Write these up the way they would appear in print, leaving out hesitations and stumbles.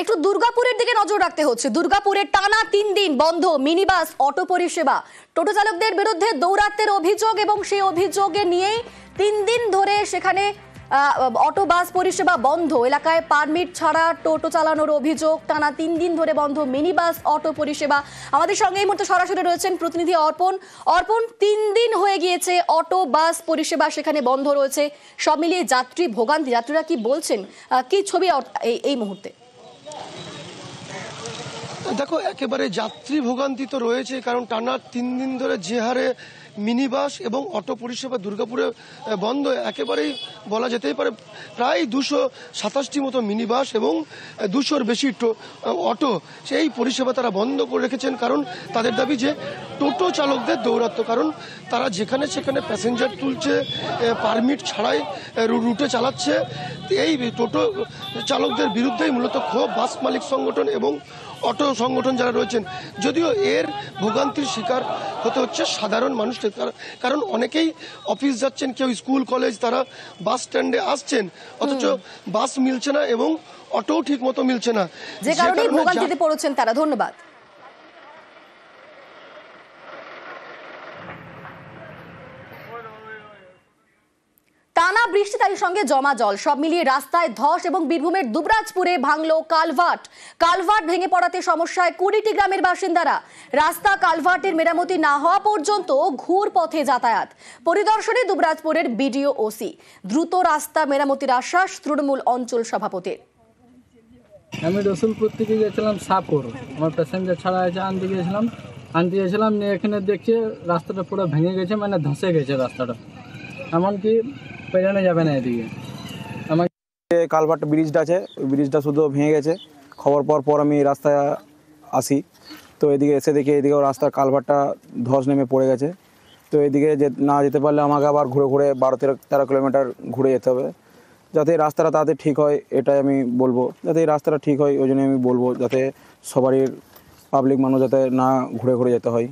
একটু দুর্গাপুরের দিকে নজর রাখতে হচ্ছে। দুর্গাপুরে টানা 3 দিন বন্ধ মিনিবাস অটো পরিষেবা। টোটো চালকদের বিরুদ্ধে দৌরাত্ম্যের অভিযোগ এবং সেই অভিযোগে নিয়েই 3 দিন ধরে সেখানে অটো বাস পরিষেবা বন্ধ। এলাকায় পারমিট ছাড়া টোটো চালানোর অভিযোগ। টানা 3 দিন ধরে বন্ধ মিনিবাস অটো পরিষেবা। আমাদের সঙ্গে এই মুহূর্তে সরাসরি রয়েছেন প্রতিনিধি অর্পণ। 3 দিন হয়ে গিয়েছে অটো বাস পরিষেবা সেখানে বন্ধ রয়েছে। সব মিলিয়ে যাত্রী ভোগান্তি, যাত্রীরা কি বলছেন, কি ছবি এই মুহূর্তে? দেখো, একেবারে যাত্রী ভোগান্তি তো রয়েছে, কারণ টানা 3 দিন ধরে যে হারে মিনি বাস এবং অটো পরিষেবা দুর্গাপুরে বন্ধ, একেবারেই বলা যেতেই পারে প্রায় 227টি মতো মিনি বাস এবং 200-র বেশি অটো সেই পরিষেবা তারা বন্ধ করে রেখেছেন। কারণ তাদের দাবি যে টোটো চালকদের দৌরাত্ম্য, কারণ তারা যেখানে সেখানে প্যাসেঞ্জার তুলছে, পারমিট ছাড়াই রুটে চালাচ্ছে। এই টোটো চালকদের বিরুদ্ধেই মূলত ক্ষোভ বাস মালিক সংগঠন এবং অটো সংগঠন যারা রয়েছেন। যদিও এর ভোগান্তির শিকার হতে হচ্ছে সাধারণ মানুষকে, কারণ অনেকেই অফিস যাচ্ছেন, কেউ স্কুল কলেজ, তারা বাস স্ট্যান্ডে আসছেন, অথচ বাস মিলছে না এবং অটোও ঠিক মতো মিলছে না, যে কারণে ভোগান্তিতে পড়েছেন তারা। ধন্যবাদ। টানা বৃষ্টি, তারই সঙ্গে জমা জল, সব মিলিয়ে রাস্তায় ধস এবং বীরভূমের দুবরাজপুরে ভাঙলো কালভার্ট ভেঙে পড়াতে সমস্যায় 20টি গ্রামের বাসিন্দারা। রাস্তা কালভার্টের মেরামতি না হওয়া পর্যন্ত ঘুর পথে যাতায়াত। পরিদর্শনে দুবরাজপুরের বিডিও ওসি। দ্রুত রাস্তা মেরামতির আশ্বাস তৃণমূল অঞ্চল সভাপতির। আমি রসুলপুর থেকে গেছিলাম সাপুর, আমার প্যাসেঞ্জার ছাড়া আছে, আনতে গেছিলাম নিয়ে এখানে দেখছি রাস্তাটা পুরো ভেঙে গেছে, মানে ধসে গেছে রাস্তাটা, এমনকি পেরানো যাবে না এদিকে। আমাকে কালভার্ট ব্রিজটা আছে, ওই ব্রিজটা শুধু ভেঙে গেছে। খবর পাওয়ার পর আমি রাস্তায় আসি, তো এদিকে এসে দেখি এদিকেও রাস্তার কালভার্টটা ধস নেমে পড়ে গেছে। তো এদিকে না যেতে পারলে আমাকে আবার ঘুরে 12-13 কিলোমিটার ঘুরে যেতে হবে, যাতে এই রাস্তাটা তাড়াতাড়ি ঠিক হয়। এটাই আমি বলবো, যাতে এই রাস্তাটা ঠিক হয়, ওই জন্য আমি বলবো যাতে সবারই পাবলিক মানুষ যাতে না ঘুরে যেতে হয়।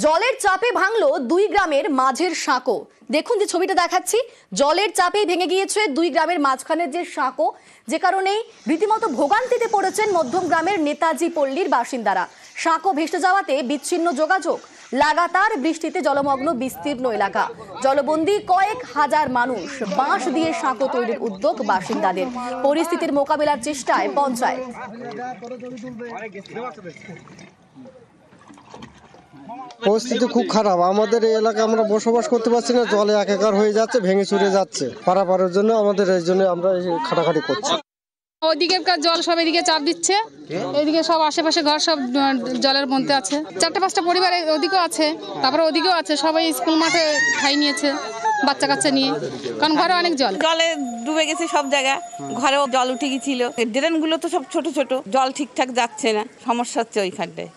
জলের চাপে ভাঙলো 2 গ্রামের মাঝের সাঁকো। দেখুন যে ছবিটা দেখাচ্ছি, জলের চাপেই ভেঙে গিয়েছে 2 গ্রামের মাঝখানের যে সাঁকো, যে কারণেই রীতিমতো ভোগান্তিতে পড়েছেন মধ্যম গ্রামের নেতাজি পল্লীর বাসিন্দারা। সাঁকো ভেসে যাওয়াতে বিচ্ছিন্ন যোগাযোগ। লাগাতার বৃষ্টিতে জলমগ্ন বিস্তীর্ণ এলাকা। জলবন্দী কয়েক হাজার মানুষ। বাঁশ দিয়ে সাঁকো তৈরির উদ্যোগ বাসিন্দাদের। পরিস্থিতির মোকাবিলার চেষ্টায় পঞ্চায়েত। পরিস্থিতি খুব খারাপ। আমাদের এই এলাকায় আমরা বসবাস করতে পারছি না, জলে একাকার হয়ে যাচ্ছে, ভেঙে চুরে যাচ্ছে। পারাপারের জন্য আমাদের এই জন্য আমরা খাটাখাটি করছি। ওইদিকের জল সব এদিকে চাপ দিচ্ছে, এদিকে সব আশেপাশে ঘর সব জলের মধ্যে আছে। 4-5টা পরিবার ওদিকেও আছে, তারপরে ওদিকেও আছে। সবাই স্কুল মাঠে ঠাই নিয়েছে বাচ্চা কাচ্চা নিয়ে, কারণ ঘরে অনেক জলে ডুবে গেছে সব জায়গা। ঘরেও জল উঠে গেছিল, ড্রেনগুলো তো সব ছোট, জল ঠিকঠাক যাচ্ছে না, সমস্যা হচ্ছে ওইখানটায়।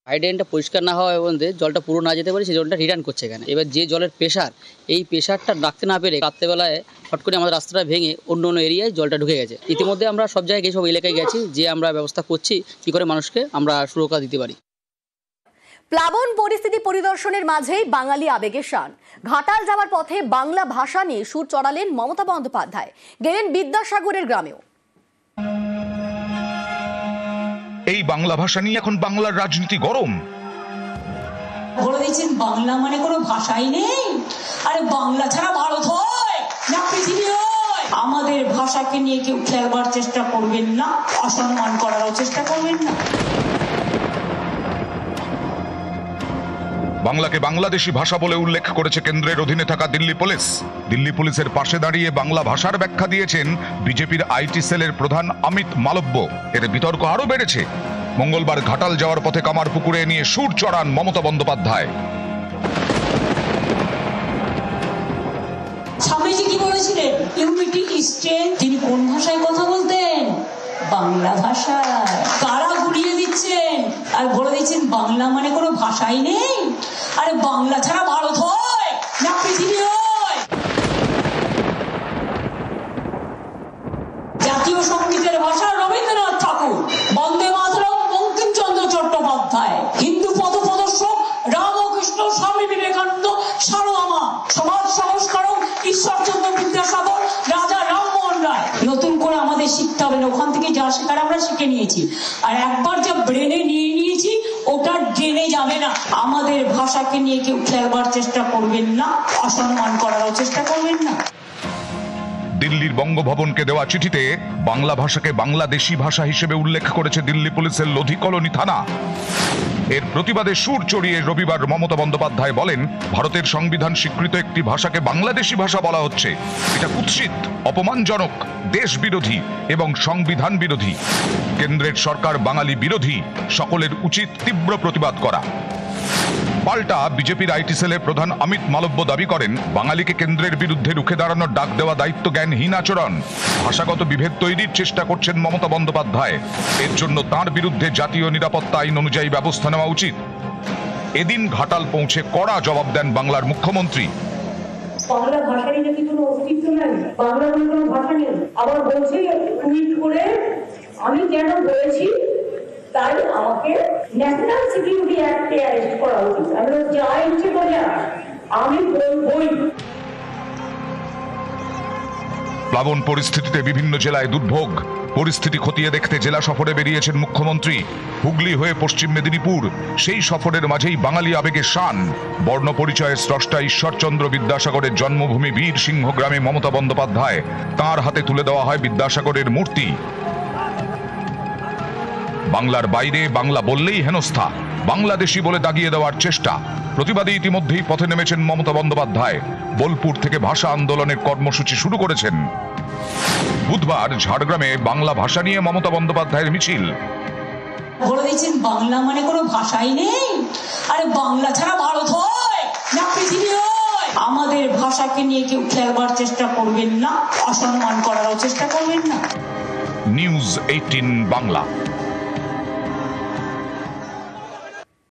হাইড্রেনটা পরিষ্কার না হওয়া এবং জলটা পুরো না যেতে পারে, সেই জলটা রিটার্ন করছে এখানে। এবার যে জলের প্রেশার, এই প্রেশারটা রাখতে না পেরে রাত্রেবেলায় হট করে আমাদের রাস্তাটা ভেঙে অন্য এরিয়ায় জলটা ঢুকে গেছে। ইতিমধ্যে আমরা সব জায়গায় সব এলাকায় গেছি, যে আমরা ব্যবস্থা করছি কি করে মানুষকে আমরা সুরক্ষা দিতে পারি। প্লাবন পরিস্থিতি পরিদর্শনের মাঝেই বাঙালি আবেগের শান। ঘাটাল যাওয়ার পথে বাংলা ভাষা নিয়ে সুর চড়ালেন মমতা বন্দ্যোপাধ্যায়। গেলেন বিদ্যাসাগরের গ্রামেও। এই বাংলা ভাষা নিয়ে এখন বাংলার রাজনীতি গরম। বলে দিয়েছেন বাংলা মানে কোনো ভাষাই নেই, আরে বাংলা ছাড়া ভারত হয় না পৃথিবী হয়। আমাদের ভাষাকে নিয়ে কেউ খেলবার চেষ্টা করবেন না, অসম্মান করারও চেষ্টা করবেন না। বাংলাকে বাংলাদেশি ভাষা বলে উল্লেখ করেছে কেন্দ্রের অধীনে থাকা দিল্লি পুলিশ। দিল্লি পুলিশের পাশে দাঁড়িয়ে বাংলা ভাষার ব্যাখ্যা দিয়েছেন বিজেপির আইটি সেলের প্রধান অমিত মালব্য। এর বিতর্ক আরো বেড়েছে। মঙ্গলবার ঘাটাল যাওয়ার পথে কামারপুকুরে নিয়ে সুর চড়ান মমতা বন্দ্যোপাধ্যায়। স্বামীজি কি বলেছিলেন? Unity is strength. তিনি কোন ভাষায় কথা বলতেন? বাংলা ভাষায়। কারা গুলিয়ে দিচ্ছেন আর বলে দিচ্ছেন বাংলা মানে কোনো ভাষাই নেই, আরে বাংলা ছাড়া ভারত হয় না পৃথিবী হয়। জাতীয় সঙ্গীতের ভাষা রবীন্দ্রনাথ ঠাকুর, বন্দে মাতরম বঙ্কিমচন্দ্র চট্টোপাধ্যায়, হিন্দু পথপ্রদর্শক রামকৃষ্ণ স্বামী বিবেকানন্দ, সারদামা, সমাজ সংস্কারক ঈশ্বরচন্দ্র বিদ্যাসাগর, রাজা রামমোহন রায়। ওখান থেকে যা শেখার আমরা শিখে নিয়েছি, আর একবার যা ব্রেনে নিয়ে নিয়েছি ওটা ড্রেনে যাবে না। আমাদের ভাষাকে নিয়ে কেউ খেলবার চেষ্টা করবেন না, অসম্মান করারও চেষ্টা করবেন না। দিল্লির বঙ্গভবনকে দেওয়া চিঠিতে বাংলা ভাষাকে বাংলাদেশি ভাষা হিসেবে উল্লেখ করেছে দিল্লি পুলিশের লোধি কলোনি থানা। এর প্রতিবাদে সুর চড়িয়ে রবিবার মমতা বন্দ্যোপাধ্যায় বলেন, ভারতের সংবিধান স্বীকৃত একটি ভাষাকে বাংলাদেশি ভাষা বলা হচ্ছে। এটা কুৎসিত, অপমানজনক, দেশ বিরোধী এবং সংবিধান বিরোধী। কেন্দ্রের সরকার বাঙালি বিরোধী, সকলের উচিত তীব্র প্রতিবাদ করা। পাল্টা বিজেপির আইটি সেলের প্রধান অমিত মালব্য দাবি করেন, বাঙালিকে কেন্দ্রের বিরুদ্ধে রুখে দাঁড়ানোর ডাক দেওয়া দায়িত্ব জ্ঞানহীন আচরণ। ভাষাগত বিভেদ তৈরির চেষ্টা করছেন মমতা বন্দ্যোপাধ্যায়। এর জন্য তার বিরুদ্ধে জাতীয় নিরাপত্তা আইন অনুযায়ী ব্যবস্থা নেওয়া উচিত। এদিন ঘাটাল পৌঁছে কড়া জবাব দেন বাংলার মুখ্যমন্ত্রী। বাংলা ভাষারই নাকি কোনো অস্তিত্ব নাই, বাংলা বলে কোনো ভাষা নেই। আবার বলছে টুইট করে আমি কেন বলেছি তাই আমাকে ন্যাশনাল সিকিউরিটি অ্যাক্টে অ্যারেস্ট করা উচিত। আমি যা ইচ্ছে করে আমি বলবই। প্লাবন পরিস্থিতিতে বিভিন্ন জেলায় দুর্ভোগ। পরিস্থিতি খতিয়ে দেখতে জেলা সফরে বেরিয়েছেন মুখ্যমন্ত্রী। হুগলি হয়ে পশ্চিম মেদিনীপুর। সেই সফরের মাঝেই বাঙালি আবেগে শান। বর্ণ পরিচয়ের স্রষ্টা ঈশ্বরচন্দ্র বিদ্যাসাগরের জন্মভূমি বীর সিংহ গ্রামে মমতা বন্দ্যোপাধ্যায়। তাঁর হাতে তুলে দেওয়া হয় বিদ্যাসাগরের মূর্তি। বাংলার বাইরে বাংলা বললেই হেনস্থা, বাংলাদেশি বলে দাগিয়ে দেওয়ার চেষ্টা। প্রতিবাদে ইতিমধ্যেই পথে নেমেছেন মমতা বন্দ্যোপাধ্যায়। বোলপুর থেকে ভাষা আন্দোলনের কর্মসূচি শুরু করেছেন। বুধবার ঝাড়গ্রামে বাংলা ভাষা নিয়ে মমতা বন্দ্যোপাধ্যায়ের মিছিল। বলে দিয়েছেন বাংলা মানে কোনো ভাষাই নেই, আরে বাংলা ছাড়া ভারত হয় না পৃথিবী হয়। আমাদের ভাষাকে নিয়ে কেউ খেলবার চেষ্টা করবেন না, অসম্মান করারও চেষ্টা করবেন না। নিউজ 18 বাংলা।